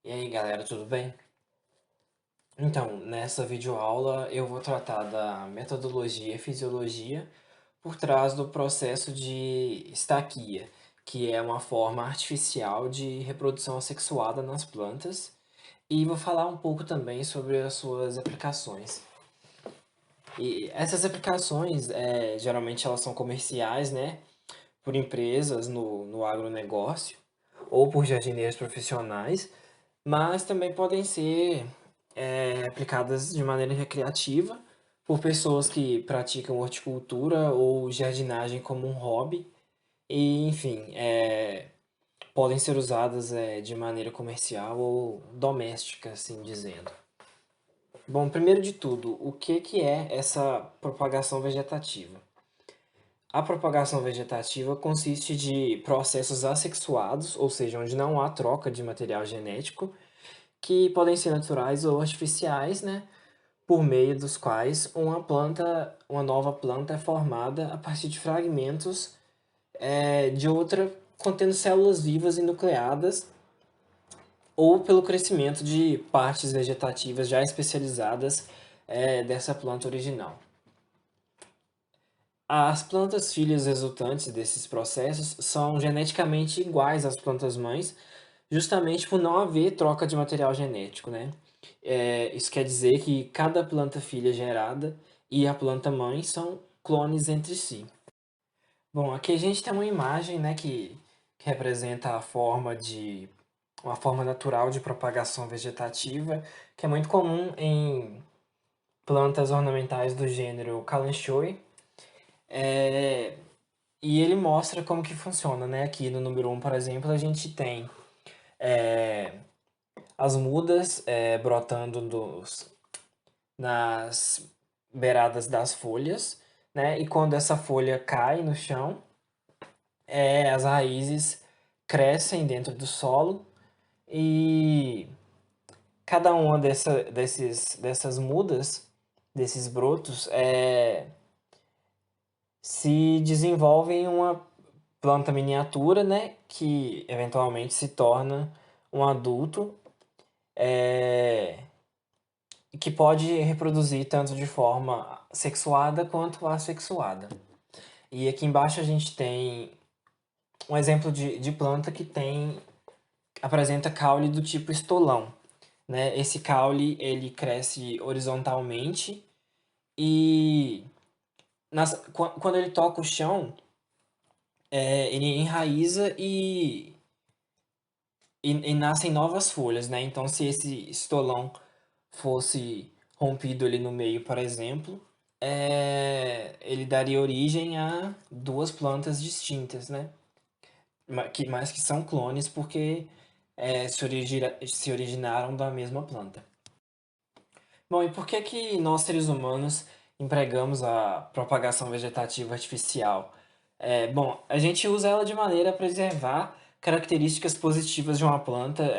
E aí, galera, tudo bem? Então, nessa videoaula eu vou tratar da metodologia e fisiologia por trás do processo de estaquia, que é uma forma artificial de reprodução assexuada nas plantas, e vou falar um pouco também sobre as suas aplicações. E essas aplicações, geralmente elas são comerciais, né, por empresas no agronegócio ou por jardineiros profissionais, mas também podem ser aplicadas de maneira recreativa por pessoas que praticam horticultura ou jardinagem como um hobby e, enfim, podem ser usadas de maneira comercial ou doméstica, assim dizendo. Bom, primeiro de tudo, o que é essa propagação vegetativa? A propagação vegetativa consiste de processos assexuados, ou seja, onde não há troca de material genético, que podem ser naturais ou artificiais, né? Por meio dos quais uma nova planta é formada a partir de fragmentos de outra contendo células vivas e nucleadas, ou pelo crescimento de partes vegetativas já especializadas dessa planta original. As plantas filhas resultantes desses processos são geneticamente iguais às plantas mães, justamente por não haver troca de material genético, né? Isso quer dizer que cada planta filha gerada e a planta mãe são clones entre si. Bom, aqui a gente tem uma imagem, né, que representa uma forma natural de propagação vegetativa, que é muito comum em plantas ornamentais do gênero Kalanchoe. É, e ele mostra como que funciona, né? Aqui no número um, por exemplo, a gente tem as mudas brotando nas beiradas das folhas, né? E quando essa folha cai no chão, as raízes crescem dentro do solo e cada uma dessas mudas, desses brotos, se desenvolve em uma planta miniatura, né? Que eventualmente se torna um adulto é, que pode reproduzir tanto de forma sexuada quanto assexuada. E aqui embaixo a gente tem um exemplo de planta que apresenta caule do tipo estolão, né? Esse caule ele cresce horizontalmente e quando ele toca o chão, ele enraiza e nascem novas folhas, né? Então, se esse estolão fosse rompido ali no meio, por exemplo, ele daria origem a duas plantas distintas, né? Mas que são clones porque se originaram da mesma planta. Bom, e por que que nós seres humanos empregamos a propagação vegetativa artificial? Bom, a gente usa ela de maneira a preservar características positivas de uma planta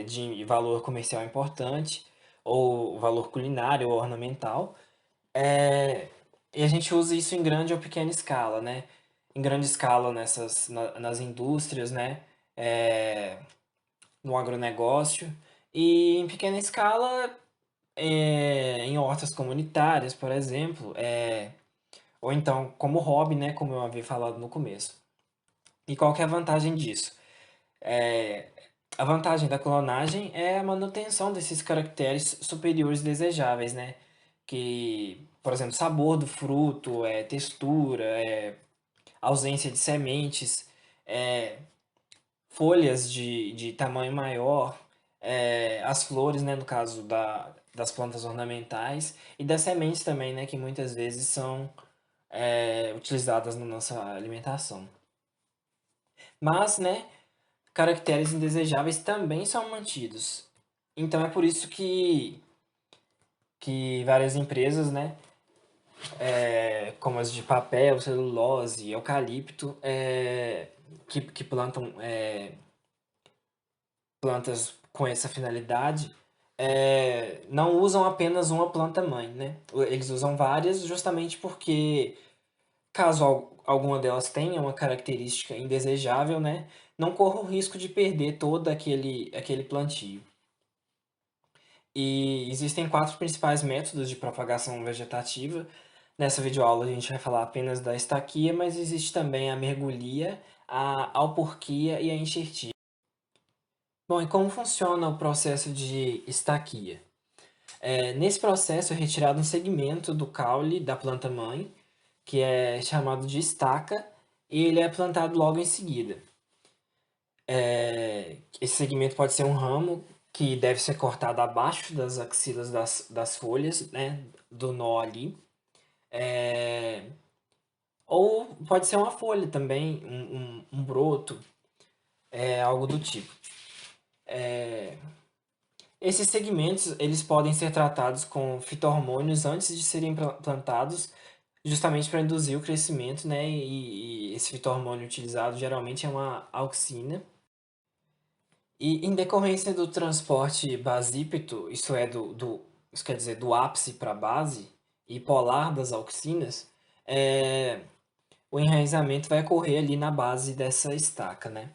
de valor comercial importante, ou valor culinário ou ornamental, é, e a gente usa isso em grande ou pequena escala, né? Em grande escala nas indústrias, né? É, no agronegócio, e em pequena escala em hortas comunitárias, por exemplo, ou então como hobby, né, como eu havia falado no começo. E qual que é a vantagem disso? É, a vantagem da clonagem é a manutenção desses caracteres superiores desejáveis, né? Que, por exemplo, sabor do fruto, textura, ausência de sementes, é, folhas de tamanho maior, as flores, né, no caso das plantas ornamentais, e das sementes também, né, que muitas vezes são utilizadas na nossa alimentação. Mas, né, caracteres indesejáveis também são mantidos. Então é por isso que várias empresas, né, como as de papel, celulose, eucalipto, que plantam plantas com essa finalidade, não usam apenas uma planta mãe, né? Eles usam várias justamente porque, caso alguma delas tenha uma característica indesejável, né? Não corra o risco de perder todo aquele plantio. E existem quatro principais métodos de propagação vegetativa. Nessa videoaula a gente vai falar apenas da estaquia, mas existe também a mergulhia, a alporquia e a enxertia. Bom, e como funciona o processo de estaquia? Nesse processo é retirado um segmento do caule da planta-mãe, que é chamado de estaca, e ele é plantado logo em seguida. Esse segmento pode ser um ramo que deve ser cortado abaixo das axilas das folhas, né, do nó ali. Ou pode ser uma folha também, um broto, algo do tipo. Esses segmentos eles podem ser tratados com fito-hormônios antes de serem plantados, justamente para induzir o crescimento, né? E esse fito-hormônio utilizado geralmente é uma auxina. E em decorrência do transporte basípeto, isso quer dizer, do ápice para a base, e polar das auxinas, o enraizamento vai ocorrer ali na base dessa estaca, né?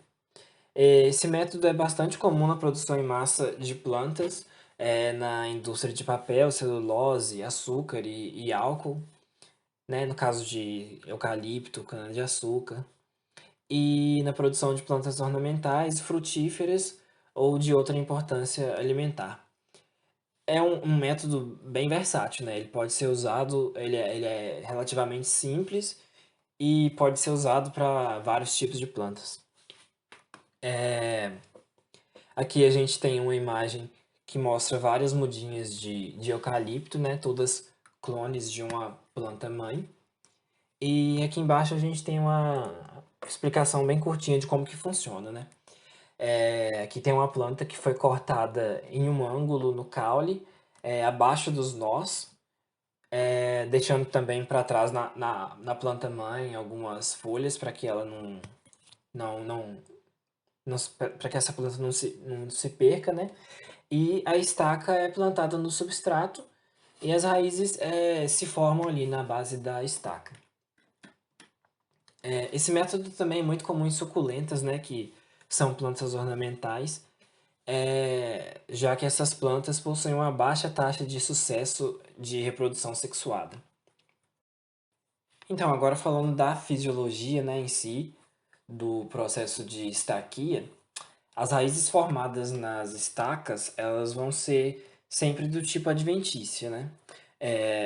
Esse método é bastante comum na produção em massa de plantas, na indústria de papel, celulose, açúcar e álcool, né? No caso de eucalipto, cana-de-açúcar. E na produção de plantas ornamentais, frutíferas ou de outra importância alimentar. É um método bem versátil, né? Ele pode ser usado, ele é relativamente simples e pode ser usado para vários tipos de plantas. Aqui a gente tem uma imagem que mostra várias mudinhas de eucalipto, né? Todas clones de uma planta mãe. E aqui embaixo a gente tem uma explicação bem curtinha de como que funciona, né? Aqui tem uma planta que foi cortada em um ângulo no caule, abaixo dos nós, deixando também para trás na planta mãe algumas folhas para que ela não, não, para que essa planta não se perca, né? E a estaca é plantada no substrato e as raízes se formam ali na base da estaca. Esse método também é muito comum em suculentas, né, que são plantas ornamentais, já que essas plantas possuem uma baixa taxa de sucesso de reprodução sexuada. Então, agora falando da fisiologia, né, em si, do processo de estaquia, as raízes formadas nas estacas, elas vão ser sempre do tipo adventícia, né?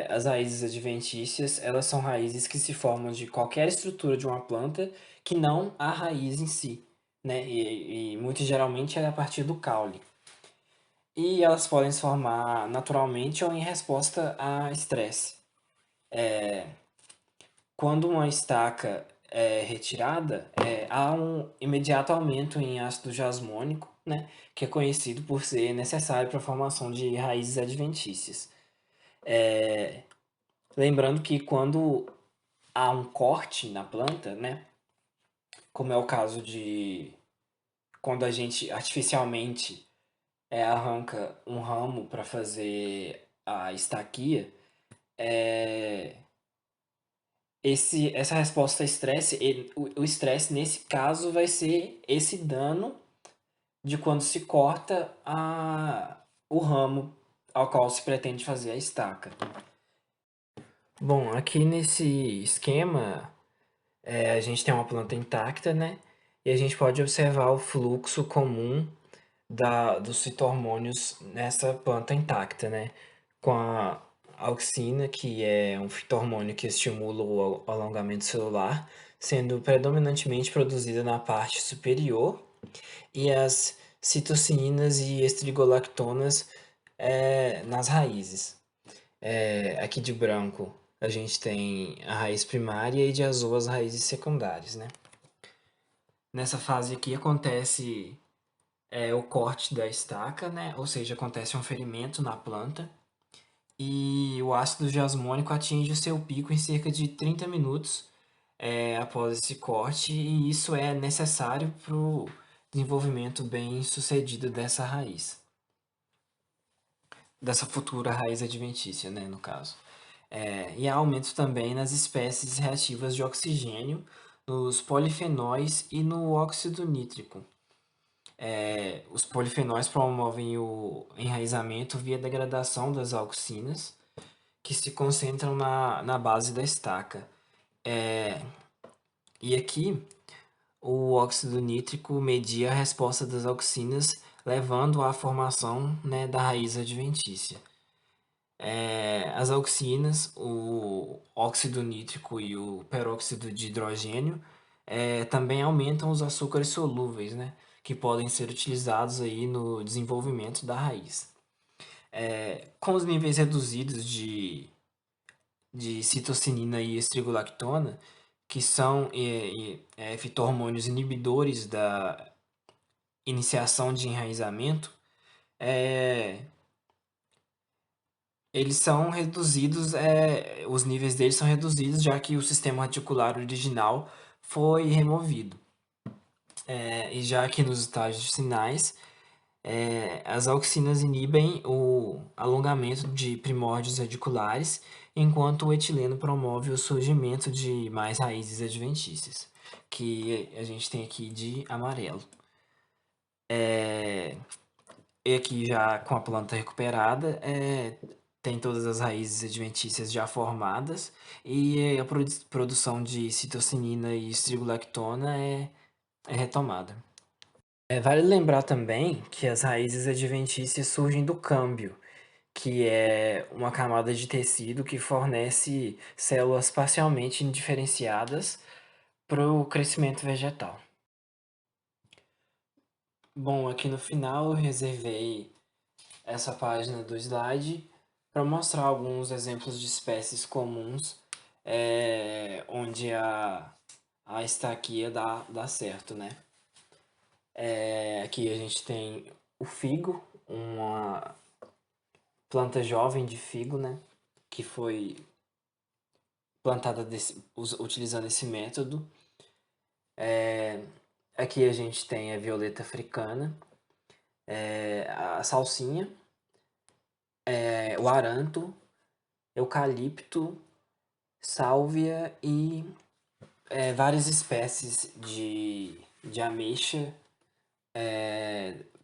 As raízes adventícias, elas são raízes que se formam de qualquer estrutura de uma planta que não a raiz em si, né? E muito geralmente é a partir do caule. E elas podem se formar naturalmente ou em resposta a estresse. Quando uma estaca é retirada, há um imediato aumento em ácido jasmônico, né, que é conhecido por ser necessário para a formação de raízes adventícias. Lembrando que quando há um corte na planta, né, como é o caso de quando a gente artificialmente arranca um ramo para fazer a estaquia, essa resposta a estresse, o estresse nesse caso vai ser esse dano de quando se corta o ramo ao qual se pretende fazer a estaca. Bom, aqui nesse esquema, a gente tem uma planta intacta, né? E a gente pode observar o fluxo comum dos fito-hormônios nessa planta intacta, né? Com a auxina, que é um fito-hormônio que estimula o alongamento celular, sendo predominantemente produzida na parte superior, e as citocinas e estrigolactonas nas raízes. Aqui de branco a gente tem a raiz primária e de azul as raízes secundárias, né? Nessa fase aqui acontece o corte da estaca, né? Ou seja, acontece um ferimento na planta e o ácido jasmônico atinge o seu pico em cerca de 30 minutos após esse corte, e isso é necessário para o desenvolvimento bem sucedido dessa raiz, dessa futura raiz adventícia, né, no caso. E há aumento também nas espécies reativas de oxigênio, nos polifenóis e no óxido nítrico. Os polifenóis promovem o enraizamento via degradação das auxinas, que se concentram na base da estaca. E aqui, o óxido nítrico media a resposta das auxinas, levando à formação, né, da raiz adventícia. As auxinas, o óxido nítrico e o peróxido de hidrogênio, também aumentam os açúcares solúveis, né, que podem ser utilizados aí no desenvolvimento da raiz. Com os níveis reduzidos de citocinina e estrigolactona, que são fitormônios inibidores da iniciação de enraizamento, eles são reduzidos, os níveis deles são reduzidos, já que o sistema reticular original foi removido. E já que nos estágios finais, as auxinas inibem o alongamento de primórdios radiculares, enquanto o etileno promove o surgimento de mais raízes adventícias, que a gente tem aqui de amarelo. E aqui já com a planta recuperada, tem todas as raízes adventícias já formadas e a produção de citocinina e estrigolactona é retomada. Vale lembrar também que as raízes adventícias surgem do câmbio, que é uma camada de tecido que fornece células parcialmente indiferenciadas para o crescimento vegetal. Bom, aqui no final eu reservei essa página do slide para mostrar alguns exemplos de espécies comuns onde a estaquia dá certo, né? Aqui a gente tem o figo, uma planta jovem de figo, né? Que foi plantada utilizando esse método. Aqui a gente tem a violeta africana, a salsinha, o aranto, eucalipto, sálvia e várias espécies de ameixa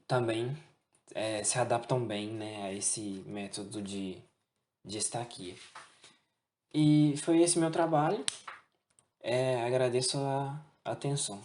também se adaptam bem, né, a esse método de estaquia. E foi esse meu trabalho. Agradeço a atenção.